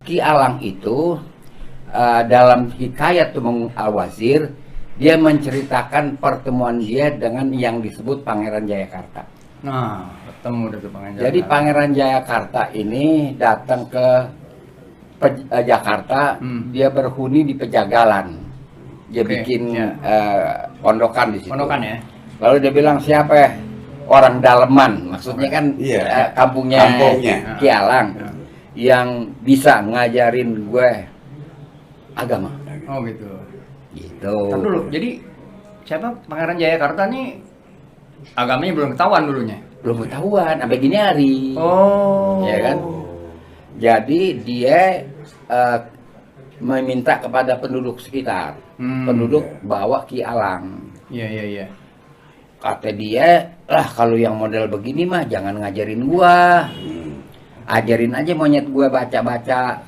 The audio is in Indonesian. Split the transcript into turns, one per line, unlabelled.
Ki Alang itu dalam Hikayat Tumenggung Al-Wazir, dia menceritakan pertemuan dia dengan yang disebut Pangeran Jayakarta.
Nah, ketemu tuh Pangeran
Jadi
Jayakarta.
Pangeran Jayakarta ini datang ke Jakarta, dia berhuni di Pejagalan. Dia bikin pondokan di situ.
Pondokan ya.
Lalu dia bilang, siapa ya? Orang daleman, maksudnya kan kampungnya Ki Alang yang bisa ngajarin gue agama.
Oh gitu.
Gitu.
Ntar dulu, jadi siapa Pangeran Jayakarta nih agamanya belum ketahuan dulunya?
Belum ketahuan, sampai gini hari.
Oh.
Ya kan? Jadi dia meminta kepada penduduk sekitar, penduduk bawa Ki Alang.
Iya.
Kata dia, lah kalau yang model begini mah jangan ngajarin gua. Ajarin aja monyet gua baca-baca